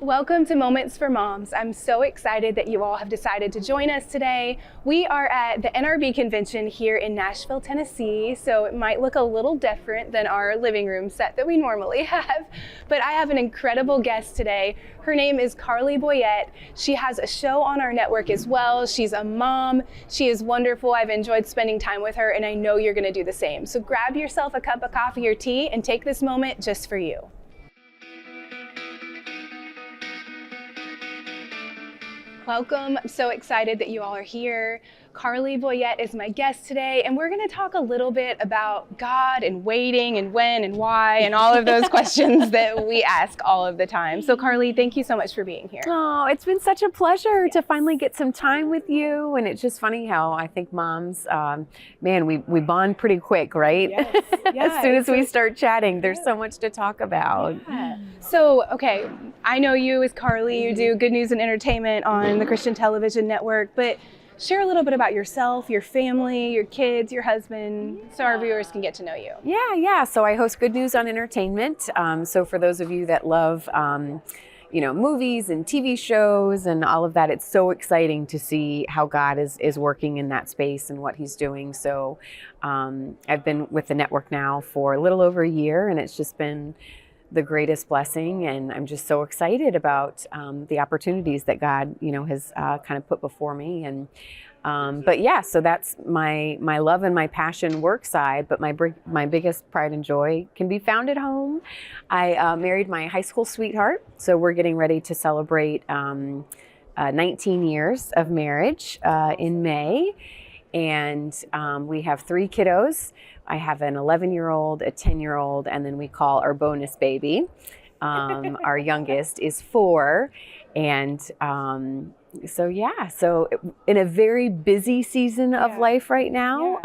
Welcome to Moments for Moms. I'm so excited that you all have decided to join us today. We are at the NRB convention here in Nashville, Tennessee, so it might look a little different than our living room set that we normally have. But I have an incredible guest today. Her name is Carly Boyette. She has a show on our network as well. She's a mom. She is wonderful. I've enjoyed spending time with her, and I know you're going to do the same. So grab yourself a cup of coffee or tea and take this moment just for you. Welcome. I'm so excited that you all are here. Carly Boyette is my guest today, and we're going to talk a little bit about God and waiting and when and why and all of those questions that we ask all of the time. So Carly, thank you so much for being here. Oh, it's been such a pleasure to finally get some time with you. And it's just funny how I think moms, man, we bond pretty quick, right? Yes. As soon as we start chatting, there's so much to talk about. Yeah. So, okay, I know you as Carly, you do Good News and Entertainment on the Christian Television Network, but share a little bit about yourself, your family, your kids, your husband, so our viewers can get to know you. Yeah. So I host Good News on Entertainment. So for those of you that love, movies and TV shows and all of that, it's so exciting to see how God is working in that space and what He's doing. So I've been with the network now for a little over a year, and it's just been the greatest blessing, and I'm just so excited about the opportunities that God, has kind of put before me. And but yeah, so that's my love and my passion work side. But my biggest pride and joy can be found at home. I married my high school sweetheart, so we're getting ready to celebrate 19 years of marriage in May, and we have 3 kiddos. I have an 11-year-old, a 10-year-old, and then we call our bonus baby. Our youngest is 4. And so in a very busy season of life right now,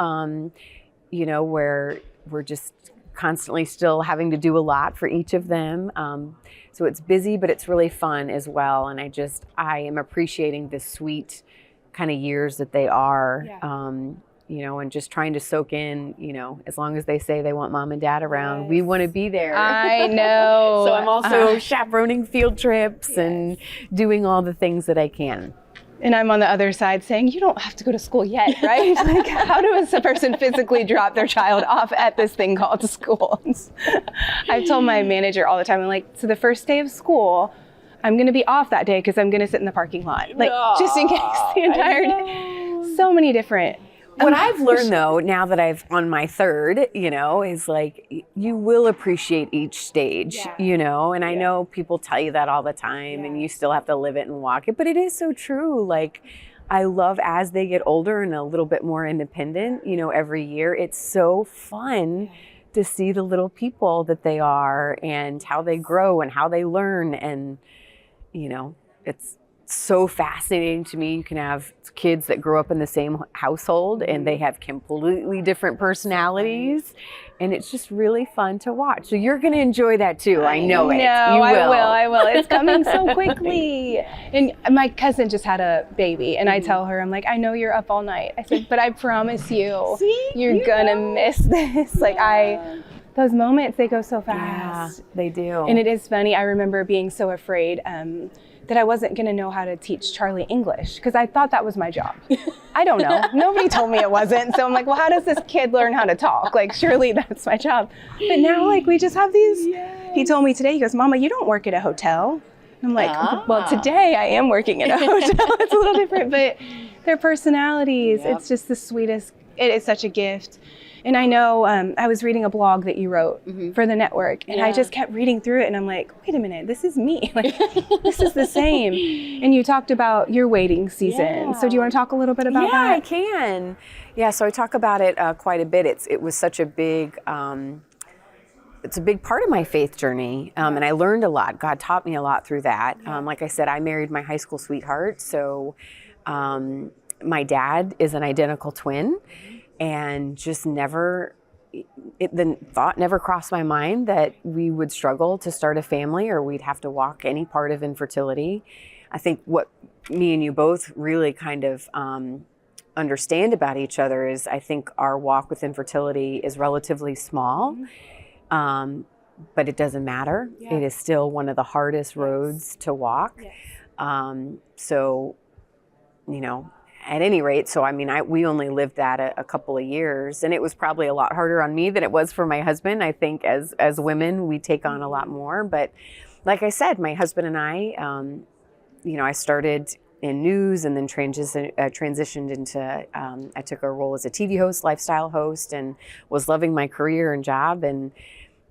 where we're just constantly still having to do a lot for each of them. So it's busy, but it's really fun as well. And I am appreciating the sweet kind of years that they are. And just trying to soak in, as long as they say they want mom and dad around, we want to be there. I know. So I'm also chaperoning field trips and doing all the things that I can. And I'm on the other side saying, you don't have to go to school yet, right? Like, how does a person physically drop their child off at this thing called school? I've told my manager all the time, I'm like, so the first day of school, I'm going to be off that day because I'm going to sit in the parking lot, just in case the entire day. So many different. What I've learned though, now that I've on my 3rd, is like, you will appreciate each stage, and I know people tell you that all the time and you still have to live it and walk it, but it is so true. Like, I love as they get older and a little bit more independent, every year, it's so fun to see the little people that they are and how they grow and how they learn. And, it's so fascinating to me. You can have kids that grow up in the same household and they have completely different personalities, and it's just really fun to watch. So you're going to enjoy that too. I know it. I will. It's coming so quickly. And my cousin just had a baby, and I tell her, I'm like, I know you're up all night. I said, but I promise you, you're gonna miss this. Those moments, they go so fast. Yeah, they do. And it is funny. I remember being so afraid that I wasn't going to know how to teach Charlie English, because I thought that was my job. I don't know. Nobody told me it wasn't. So I'm like, well, how does this kid learn how to talk? Like, surely that's my job. But now, we just have these. Yes. He told me today, he goes, Mama, you don't work at a hotel. And I'm like, well, today I am working at a hotel. It's a little different, but their personalities, it's just the sweetest. It is such a gift. And I know I was reading a blog that you wrote for the network, and I just kept reading through it, and I'm like, wait a minute, this is me. This is the same. And you talked about your waiting season. So do you want to talk a little bit about that? Yeah, I can. Yeah, so I talk about it quite a bit. It was such a big, it's a big part of my faith journey, and I learned a lot. God taught me a lot through that. Like I said, I married my high school sweetheart, so my dad is an identical twin. And just the thought never crossed my mind that we would struggle to start a family or we'd have to walk any part of infertility. I think what me and you both really kind of understand about each other is I think our walk with infertility is relatively small. but it doesn't matter. Yeah. It is still one of the hardest roads to walk. Yes. So, you know, at any rate, so I mean, we only lived that a couple of years, and it was probably a lot harder on me than it was for my husband. I think as women, we take on a lot more. But like I said, my husband and I, you know, I started in news and then transitioned into, I took a role as a TV host, lifestyle host, and was loving my career and job. And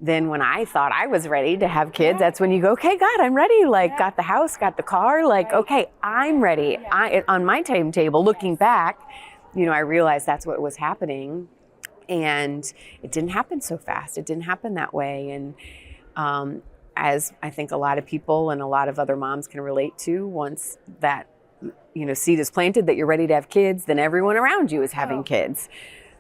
then when I thought I was ready to have kids, that's when you go, okay, God, I'm ready. Like, got the house, got the car. Like, okay, I'm ready. On my timetable, looking back, you know, I realized that's what was happening. And it didn't happen so fast. It didn't happen that way. And as I think a lot of people and a lot of other moms can relate to, once that, you know, seed is planted that you're ready to have kids, then everyone around you is having kids.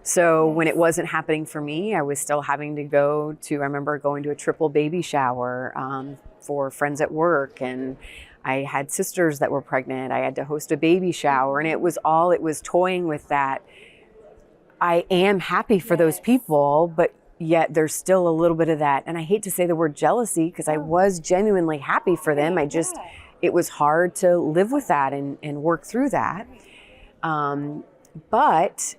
So when it wasn't happening for me, I was still having to I remember going to a triple baby shower for friends at work, and I had sisters that were pregnant. I had to host a baby shower, and it was toying with that. I am happy for those people, but yet there's still a little bit of that. And I hate to say the word jealousy, because I was genuinely happy for them. It was hard to live with that and work through that. But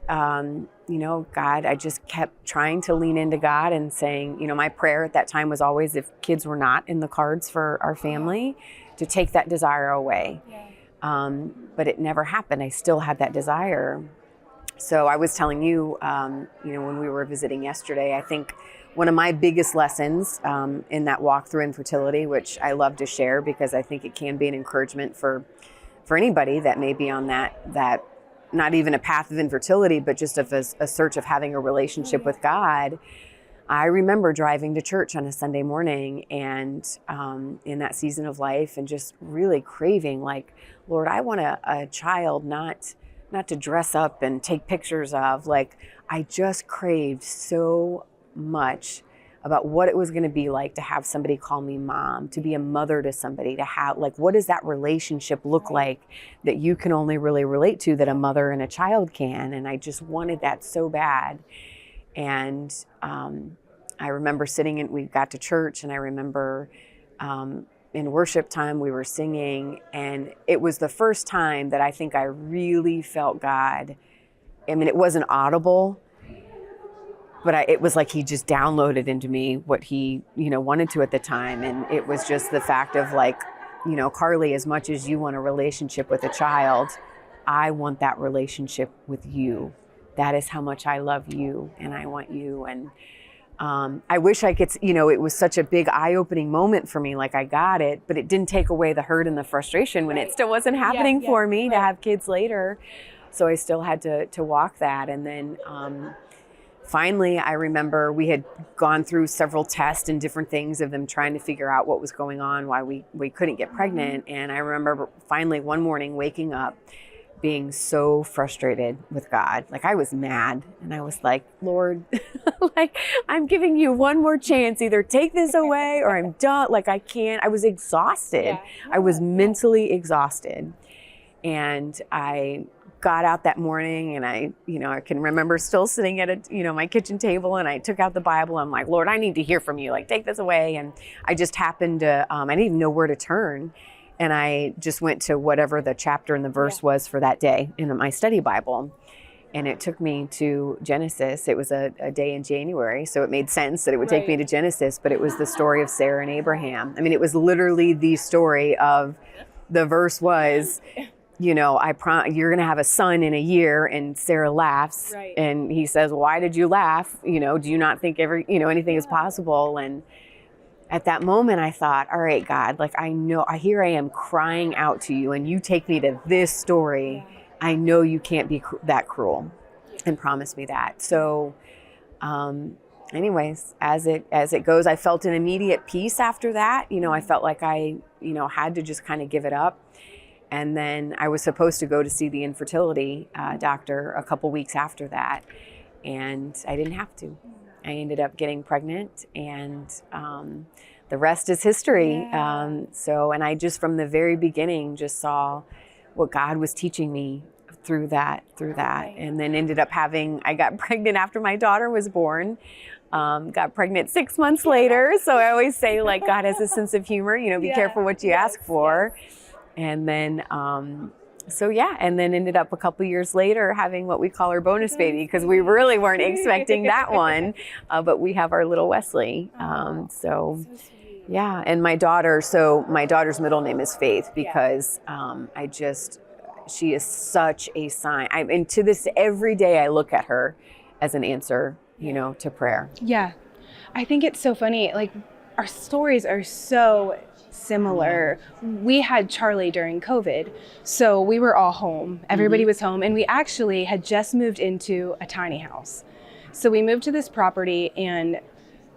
you know, God, I just kept trying to lean into God and saying, you know, my prayer at that time was always, if kids were not in the cards for our family, to take that desire away. But it never happened. I still had that desire. So I was telling you, you know, when we were visiting yesterday, I think one of my biggest lessons in that walk through infertility, which I love to share because I think it can be an encouragement for anybody that may be on that not even a path of infertility, but just of a search of having a relationship with God. I remember driving to church on a Sunday morning and in that season of life, and just really craving, like, Lord, I want a child, not to dress up and take pictures of. Like, I just craved so much about what it was going to be like to have somebody call me mom, to be a mother to somebody, to have, like, what does that relationship look like that you can only really relate to, that a mother and a child can. And I just wanted that so bad. And I remember we got to church, and I remember in worship time we were singing, and it was the first time that I think I really felt God. I mean, it wasn't audible, but it was like he just downloaded into me what he, you know, wanted to at the time. And it was just the fact of, like, you know, Carly, as much as you want a relationship with a child, I want that relationship with you. That is how much I love you, and I want you. And I wish I could, you know, it was such a big eye-opening moment for me, like I got it, but it didn't take away the hurt and the frustration when it still wasn't happening for me to have kids later. So I still had to walk that. And then finally, I remember we had gone through several tests and different things of them trying to figure out what was going on, why we couldn't get pregnant. And I remember finally one morning waking up being so frustrated with God. Like, I was mad, and I was like, Lord, like, I'm giving you one more chance. Either take this away or I'm done. Like, I can't. I was exhausted. I was mentally exhausted. And I got out that morning, and I can remember still sitting at my kitchen table, and I took out the Bible. I'm like, Lord, I need to hear from you. Like, take this away. And I just happened to, I didn't even know where to turn. And I just went to whatever the chapter and the verse was for that day in my study Bible. And it took me to Genesis. It was a day in January, so it made sense that it would take me to Genesis, but it was the story of Sarah and Abraham. I mean, it was literally the story of, the verse was, you know, you're going to have a son in a year. And Sarah laughs. And he says, why did you laugh? You know, do you not think anything is possible? And at that moment, I thought, all right, God, like, I know, here I am crying out to you, and you take me to this story. I know you can't be that cruel, and promise me that. So anyways, as it goes, I felt an immediate peace after that. You know, I felt like I, had to just kind of give it up. And then I was supposed to go to see the infertility doctor a couple weeks after that, and I didn't have to. I ended up getting pregnant, and the rest is history. And I just, from the very beginning, just saw what God was teaching me through that. And then ended up I got pregnant after my daughter was born. got pregnant 6 months later. So I always say, like, God has a sense of humor, be careful what you ask for. And then, and then ended up a couple years later having what we call our bonus baby, because we really weren't expecting that one. But we have our little Wesley. Yeah. And my daughter's middle name is Faith because she is such a sign. And to this, every day I look at her as an answer, to prayer. Yeah. I think it's so funny. Like, our stories are so similar. We had Charlie during COVID, so we were all home. Everybody was home, and we actually had just moved into a tiny house. So we moved to this property and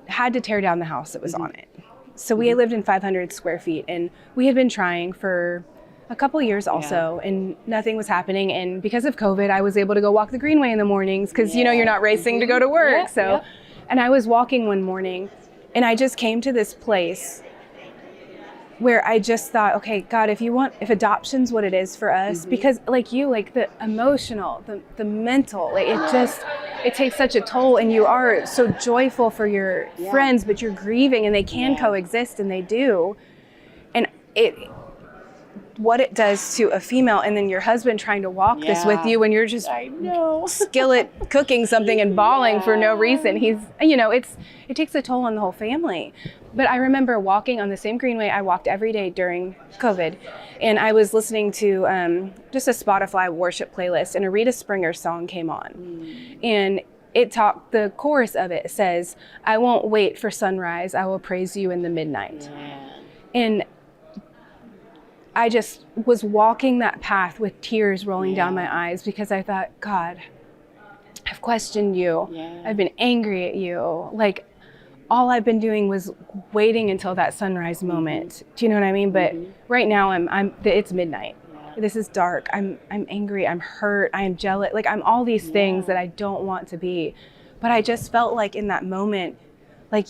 had to tear down the house that was on it. So we lived in 500 square feet, and we had been trying for a couple years also, and nothing was happening. And because of COVID, I was able to go walk the Greenway in the mornings because, you're not racing to go to work. And I was walking one morning, and I just came to this place where I just thought, okay, God, if adoption's what it is for us, because the emotional, the mental, it takes such a toll, and you are so joyful for your friends, but you're grieving, and they can coexist, and they do. And what it does to a female, and then your husband trying to walk this with you when you're just skillet cooking something and bawling for no reason. It takes a toll on the whole family. But I remember walking on the same Greenway I walked every day during COVID, and I was listening to just a Spotify worship playlist, and a Rita Springer song came on. And the chorus of it says, "I won't wait for sunrise, I will praise you in the midnight." And I just was walking that path with tears rolling down my eyes, because I thought, God, I've questioned you. I've been angry at you. Like, all I've been doing was waiting until that sunrise moment. Do you know what I mean? But right now it's midnight. This is dark. I'm angry. I'm hurt. I am jealous. Like, I'm all these things that I don't want to be. But I just felt like in that moment, like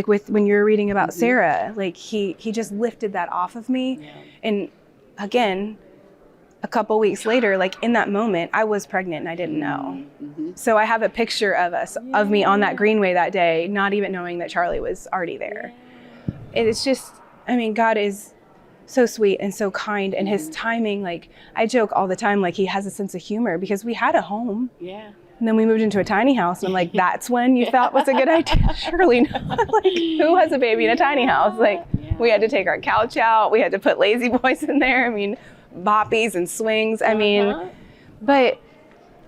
when you're reading about Sarah, like he just lifted that off of me. And again, a couple weeks later, like in that moment, I was pregnant and I didn't know. So I have a picture of me on that Greenway that day, not even knowing that Charlie was already there. And it's just, God is so sweet and so kind, and his timing, like, I joke all the time, like, he has a sense of humor, because we had a home. And then we moved into a tiny house, and I'm like, that's when you thought was a good idea? Surely not. Like, who has a baby in a tiny house? Like, we had to take our couch out. We had to put lazy boys in there. Boppies and swings. But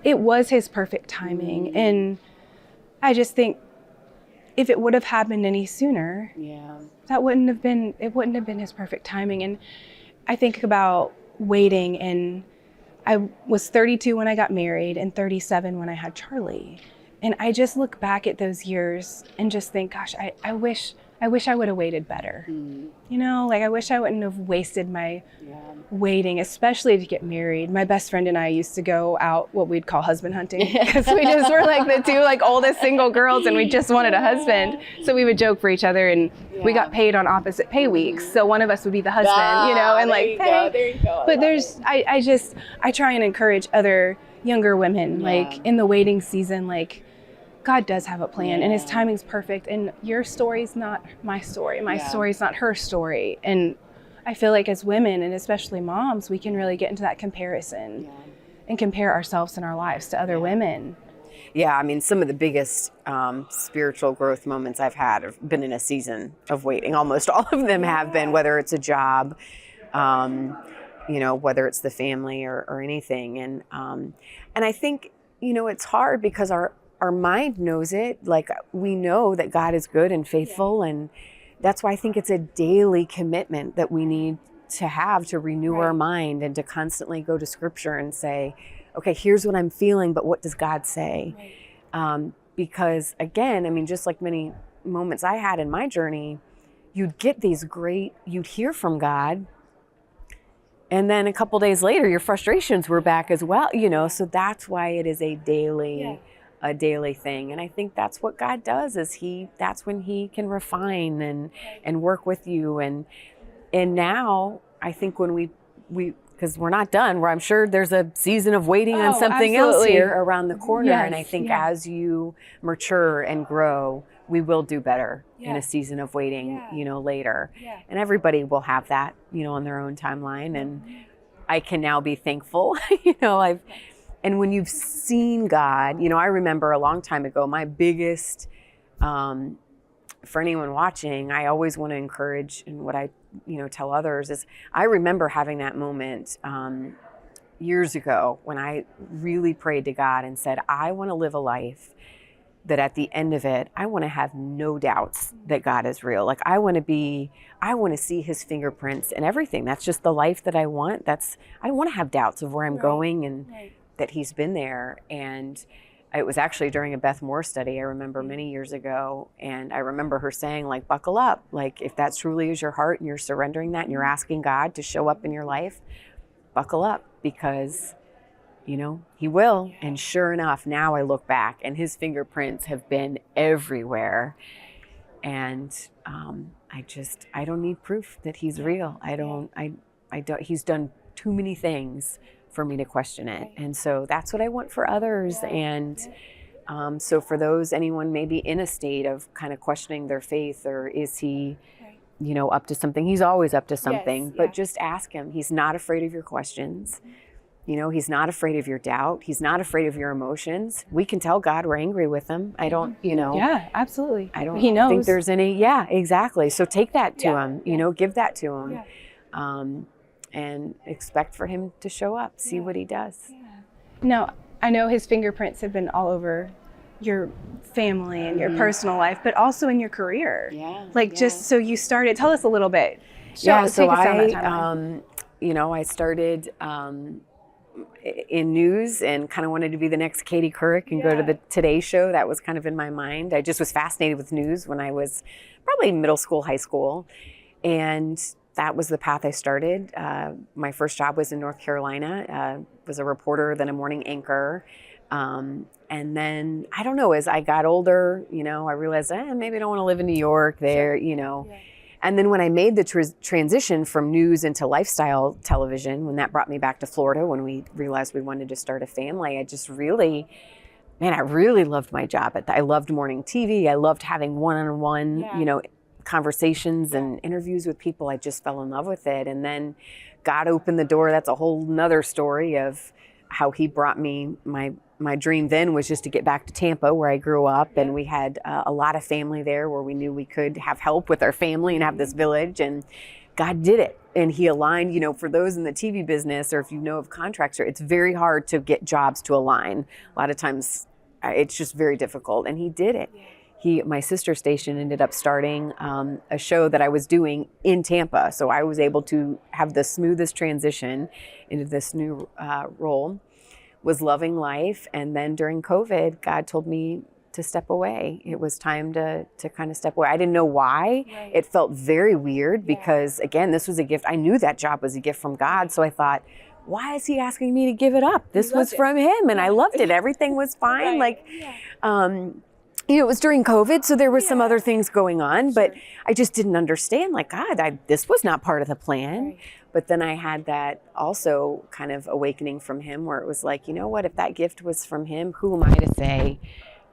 it was his perfect timing. And I just think if it would have happened any sooner, it wouldn't have been his perfect timing. And I think about waiting, and I was 32 when I got married and 37 when I had Charlie. And I just look back at those years and just think, gosh, I wish I would have waited better. I wish I wouldn't have wasted my waiting, especially to get married. My best friend and I used to go out what we'd call husband hunting, because we just were like the two oldest single girls, and we just wanted a husband. So we would joke for each other, and we got paid on opposite pay weeks. So one of us would be the husband, and like, hey. There you go. But I try and encourage other younger women, like in the waiting season, like, God does have a plan, and his timing's perfect, and your story's not my story. My story's not her story. And I feel like as women, and especially moms, we can really get into that comparison and compare ourselves and our lives to other women. Yeah, some of the biggest spiritual growth moments I've had have been in a season of waiting. Almost all of them have been, whether it's a job, whether it's the family or anything. And I think, it's hard because our mind knows it. Like, we know that God is good and faithful, and that's why I think it's a daily commitment that we need to have to renew our mind, and to constantly go to Scripture and say, okay, here's what I'm feeling, but what does God say? Because again, just like many moments I had in my journey, you'd hear from God, and then a couple days later, your frustrations were back as well, so that's why it is a daily thing. And I think that's what God does, is that's when he can refine and work with you. And now I think when we because we're not done. Where I'm sure there's a season of waiting on Oh, something else absolutely. here around the corner. And I Yes, think yeah. as you mature and grow, we will do better in Yeah. a season of waiting, Yeah. you know, later. Yeah. And everybody will have that, you know, on their own timeline. And I can now be thankful, you know, and when you've seen God, you know, I remember a long time ago, my biggest, for anyone watching, I always want to encourage, and what I, you know, tell others is, I remember having that moment years ago when I really prayed to God and said, I want to live a life that at the end of it, I want to have no doubts that God is real. Like I want to see his fingerprints and everything. That's just the life that I want. I don't want to have doubts of where I'm going and that he's been there. And it was actually during a Beth Moore study, I remember many years ago. And I remember her saying, like, buckle up. Like if that truly is your heart and you're surrendering that and you're asking God to show up in your life, buckle up, because you know, he will. And sure enough, now I look back and his fingerprints have been everywhere. And I don't need proof that he's real. I don't, he's done too many things for me to question it. And so that's what I want for others. And so for anyone maybe in a state of kind of questioning their faith, or is he, you know, up to something? He's always up to something, but just ask him. He's not afraid of your questions. You know, he's not afraid of your doubt. He's not afraid of your emotions. We can tell God we're angry with him. I don't, you know. Yeah, absolutely. I don't He knows. think there's any, yeah, exactly. So take that to him, you know, give that to him. And expect for him to show up, see what he does. Now, I know his fingerprints have been all over your family and your personal life, but also in your career. Just so you started, tell us a little bit. So take us down that timeline. you know, I started in news and kind of wanted to be the next Katie Couric and go to the Today Show. That was kind of in my mind. I just was fascinated with news when I was probably middle school, high school. And that was the path I started. My first job was in North Carolina, was a reporter, then a morning anchor. And then, I don't know, as I got older, you know, I realized, maybe I don't want to live in New York there, you know. And then when I made the transition from news into lifestyle television, when that brought me back to Florida, when we realized we wanted to start a family, I just really, I really loved my job. I loved morning TV. I loved having one-on-one, you know, conversations and interviews with people. I just fell in love with it. And then God opened the door. That's a whole nother story of how he brought me. My dream then was just to get back to Tampa, where I grew up, and we had a lot of family there, where we knew we could have help with our family and have this village. And God did it. And he aligned, you know, for those in the TV business, or if you know of contracts, it's very hard to get jobs to align. A lot of times it's just very difficult. And he did it. My sister station ended up starting a show that I was doing in Tampa. So I was able to have the smoothest transition into this new role, was loving life. And then during COVID, God told me to step away. It was time to kind of step away. I didn't know why. It felt very weird because, again, this was a gift. I knew that job was a gift from God. So I thought, why is he asking me to give it up? This was from him, and I loved it. Everything was fine. You know, it was during COVID, so there were some other things going on, but I just didn't understand, like, God, this was not part of the plan. But then I had that also kind of awakening from him, where it was like, you know what, if that gift was from him, who am I to say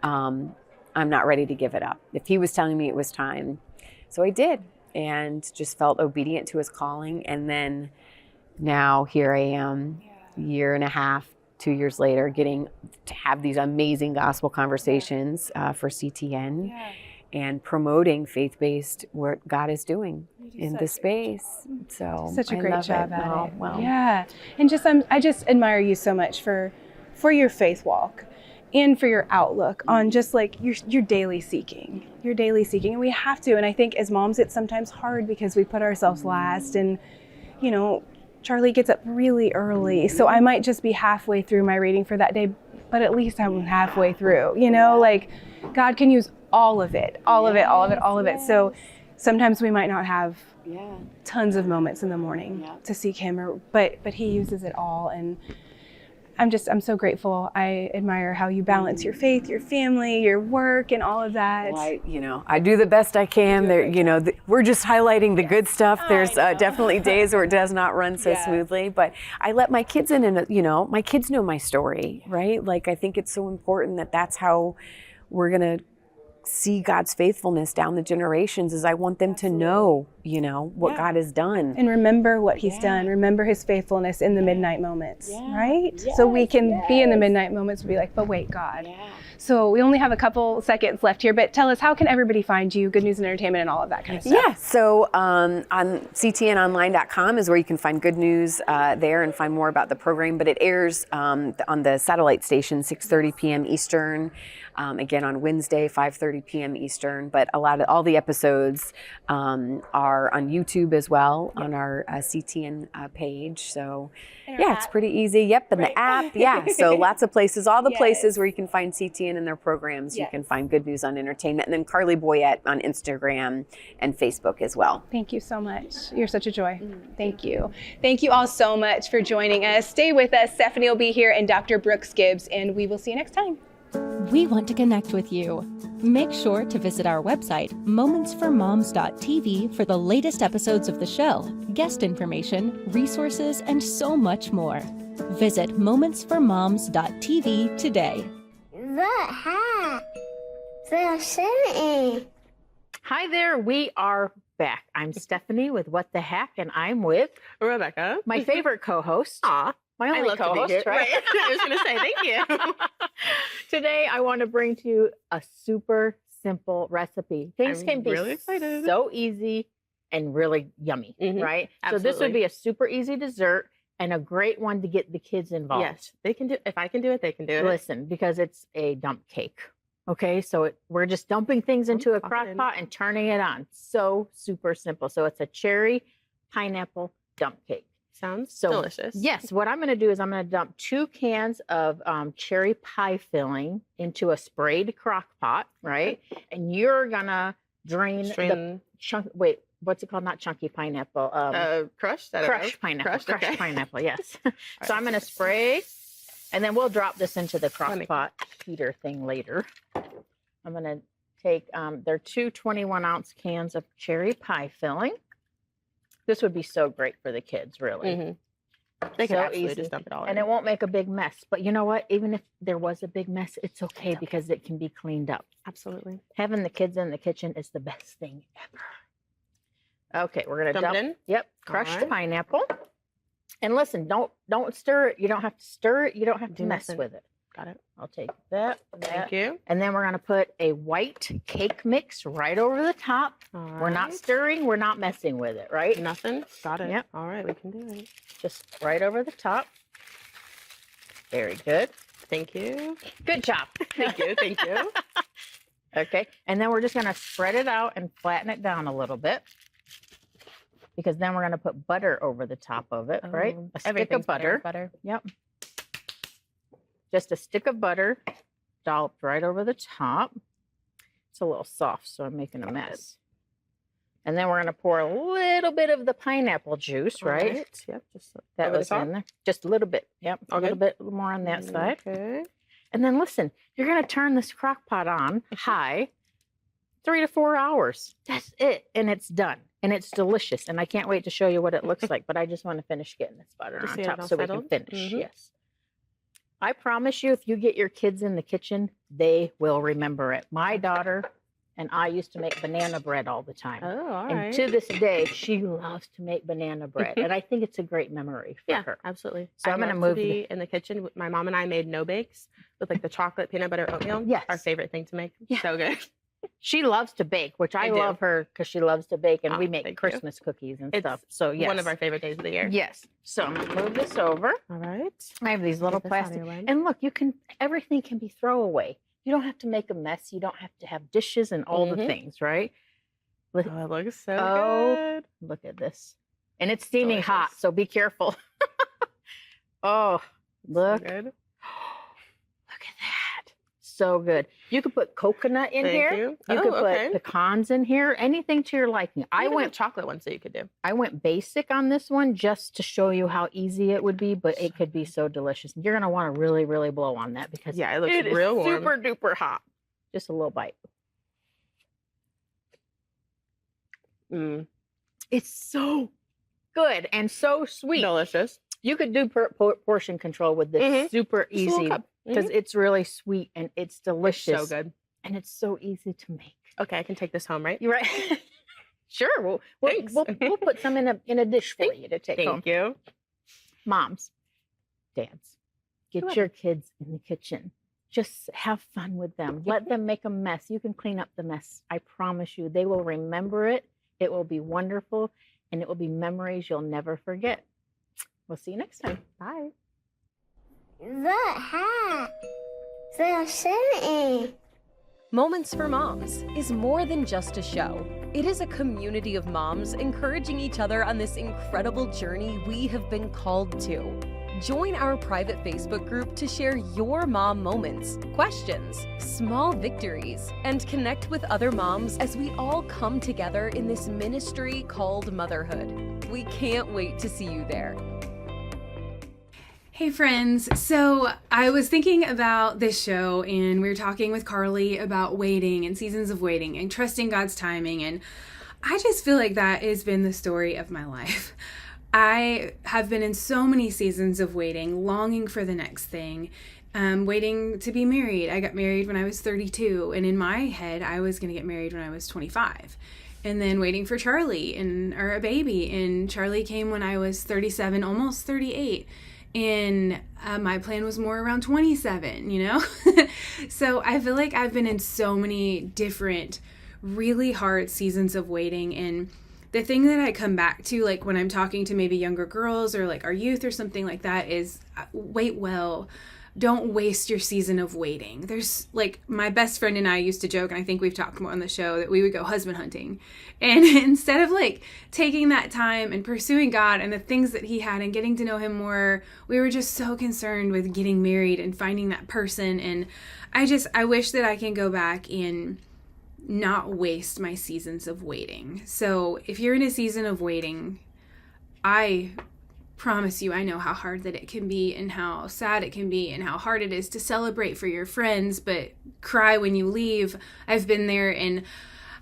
I'm not ready to give it up? If he was telling me it was time. So I did, and just felt obedient to his calling. And then now here I am, year and a half, 2 years later, getting to have these amazing gospel conversations for CTN and promoting faith-based what God is doing in this space. So such a I great love job it. at Oh, it. well. Yeah, and I just admire you so much for your faith walk and for your outlook on just like your daily seeking. And we have to. And I think as moms, it's sometimes hard because we put ourselves last, and you know, Charlie gets up really early, so I might just be halfway through my reading for that day, but at least I'm halfway through, you know, like God can use all of it. So sometimes we might not have tons of moments in the morning to seek him, but he uses it all. And I'm so grateful. I admire how you balance your faith, your family, your work, and all of that. Well, I do the best I can. There, we're just highlighting the good stuff. There's definitely days where it does not run so smoothly, but I let my kids in, and my kids know my story, right? Like, I think it's so important that that's how we're gonna see God's faithfulness down the generations. Is I want them to know, what God has done. And remember what he's done. Remember his faithfulness in the midnight moments, right? Yes, so we can be in the midnight moments and be like, but wait, God. So we only have a couple seconds left here, but tell us, how can everybody find you, Good News and Entertainment, and all of that kind of stuff? Yeah, so on ctnonline.com is where you can find Good News there and find more about the program, but it airs on the satellite station, 6:30 p.m. Eastern, again on Wednesday, 5:30 p.m. Eastern, but all the episodes are on YouTube as well, on our CTN page. So it's pretty easy. Yep, and the app. Yeah, so lots of places, all the places where you can find CTN and their programs. You can find Good News on Entertainment, and then Carly Boyette on Instagram and Facebook as well. Thank you so much. You're such a joy. Thank you. Thank you all so much for joining us. Stay with us. Stephanie will be here and Dr. Brooks Gibbs, and we will see you next time. We want to connect with you. Make sure to visit our website, momentsformoms.tv, for the latest episodes of the show, guest information, resources, and so much more. Visit momentsformoms.tv today. The hat. The city. Hi there, we are back. I'm Stephanie with What the Heck, and I'm with Rebecca, my favorite co-host. Aw, my only love co-host, to be here. right? I was going to say thank you. Today, I want to bring to you a super simple recipe. Things I'm can be really excited. so easy and really yummy, right? So this would Absolutely. be a super easy dessert and a great one to get the kids involved. Yes, they can do. If I can do it, they can do it. Listen, because it's a dump cake. Okay, so we're just dumping things into a pop it crock in. pot and turning it on. So super simple. So it's a cherry pineapple dump cake. Sounds So delicious. yes, what I'm going to do is I'm going to dump 2 cans of cherry pie filling into a sprayed crock pot, right? And you're going to drain the Strain chunk. Wait, what's it called? Not chunky pineapple. crushed. I don't know. Crushed pineapple. Crushed, Crushed okay. pineapple. Yes. So right. I'm going to spray, and then we'll drop this into the crock make- pot heater thing later. I'm going to take, they're 2 21-ounce cans of cherry pie filling. This would be so great for the kids, really. Mhm. They can So absolutely easy. just dump it all in. And it won't make a big mess. But you know what? Even if there was a big mess, it's okay because it can be cleaned up. Absolutely. Having the kids in the kitchen is the best thing ever. Okay, we're gonna Dump dump it in? Yep, crushed right. pineapple. And listen, don't stir it. You don't have to stir it. You don't have to Do mess nothing. with it. Got it. I'll take that. Thank you. And then we're gonna put a white cake mix right over the top. We're not Alright. stirring. We're not messing with it, right? Nothing. Got it. Yep. All right, we can do it. Just right over the top. Very good. Thank you. Good job. Thank you. Thank you. Okay, and then we're just gonna spread it out and flatten it down a little bit. Because then we're gonna put butter over the top of it, right? A stick of Everything's butter. Butter. Yep. Just a stick of butter dolloped right over the top. It's a little soft, so I'm making a mess. And then we're gonna pour a little bit of the pineapple juice, right? Alright, Yep. Just That over the was top? in there. Just a little bit. Yep. A All little good? bit more on that side. Okay. And then listen, you're gonna turn this crock pot on high 3 to 4 hours. That's it. And it's done. And it's delicious. And I can't wait to show you what it looks like, but I just want to finish getting this butter Just on see it top all so we settled? can finish. Mhm. Yes. I promise you, if you get your kids in the kitchen, they will remember it. My daughter and I used to make banana bread all the time. Oh, all And right. to this day, she loves to make banana bread. And I think it's a great memory for Yeah, her. absolutely. So I'm I gonna love to move be in the kitchen. My mom and I made no bakes with like the chocolate peanut butter oatmeal. Yes. Our favorite thing to make. Yeah. So good. She loves to bake, which I I do. love her because she loves to bake, and Aw, we make thank you. Christmas cookies and It's stuff. So yes, One of our favorite days of the year. yes. So I'm gonna move this over. All right. I have these little Get this out of plastic, your way. and look, everything can be throwaway. You don't have to make a mess. You don't have to have dishes and all the Mhm. things, right? Look, Oh, it looks so Oh, good. look at this, and it's steaming hot, Delicious. so be careful. Oh, So look! good. Look at that. so good. You could put coconut in Thank here. you. You Oh, could okay. put pecans in here. Anything to your liking. I went chocolate ones that you could do. I went basic on this one just to show you how easy it would be, but it could be so delicious. You're gonna want to really, really blow on that because Yeah, it looks is real warm. super duper hot. Just a little bite. Mm, It's so good and so sweet. delicious. You could do portion control with this. Mhm. Super Just a little easy cup. because Mhm. it's really sweet and it's delicious. So good. And it's so easy to make. Okay, I can take this home, right? You're right. Sure. We'll Thanks. we'll put some in a dish for you to take home. Thank you. Moms, dads, get Sure. your kids in the kitchen. Just have fun with them. Let them make a mess. You can clean up the mess. I promise you, they will remember it. It will be wonderful, and it will be memories you'll never forget. We'll see you next time. Bye. The hat. They're singing. Moments for Moms is more than just a show. It is a community of moms encouraging each other on this incredible journey we have been called to. Join our private Facebook group to share your mom moments, questions, small victories, and connect with other moms as we all come together in this ministry called motherhood. We can't wait to see you there. Hey friends, so I was thinking about this show and we were talking with Carly about waiting and seasons of waiting and trusting God's timing, and I just feel like that has been the story of my life. I have been in so many seasons of waiting, longing for the next thing, waiting to be married. I got married when I was 32, and in my head I was going to get married when I was 25. And then waiting for Charlie or a baby, and Charlie came when I was 37, almost 38. And my plan was more around 27, you know? So I feel like I've been in so many different, really hard seasons of waiting. And the thing that I come back to, like when I'm talking to maybe younger girls or like our youth or something like that, is wait well. Don't waste your season of waiting. There's like, my best friend and I used to joke, and I think we've talked more on the show, that we would go husband hunting. And instead of like taking that time and pursuing God and the things that he had and getting to know him more, we were just so concerned with getting married and finding that person. And I wish that I can go back and not waste my seasons of waiting. So if you're in a season of waiting, I promise you, I know how hard that it can be and how sad it can be and how hard it is to celebrate for your friends but cry when you leave. I've been there, and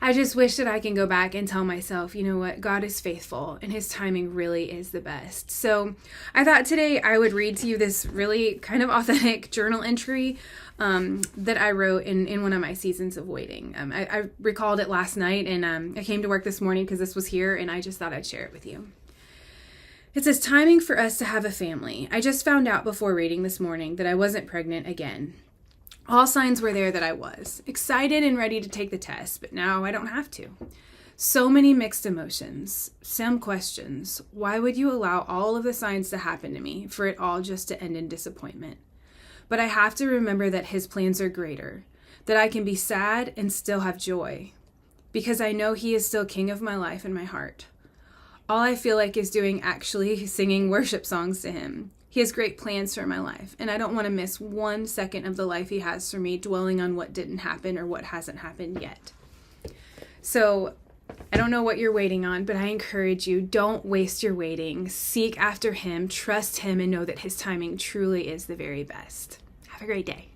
I just wish that I can go back and tell myself, you know what, God is faithful and his timing really is the best. So I thought today I would read to you this really kind of authentic journal entry that I wrote in one of my seasons of waiting. I recalled it last night, and I came to work this morning because this was here, and I just thought I'd share it with you. It says, timing for us to have a family. I just found out before reading this morning that I wasn't pregnant again. All signs were there that I was. Excited and ready to take the test, but now I don't have to. So many mixed emotions, some questions. Why would you allow all of the signs to happen to me for it all just to end in disappointment? But I have to remember that his plans are greater, that I can be sad and still have joy, because I know he is still king of my life and my heart. All I feel like is doing actually singing worship songs to him. He has great plans for my life, and I don't want to miss 1 second of the life he has for me dwelling on what didn't happen or what hasn't happened yet. So I don't know what you're waiting on, but I encourage you, don't waste your waiting. Seek after him, trust him, and know that his timing truly is the very best. Have a great day.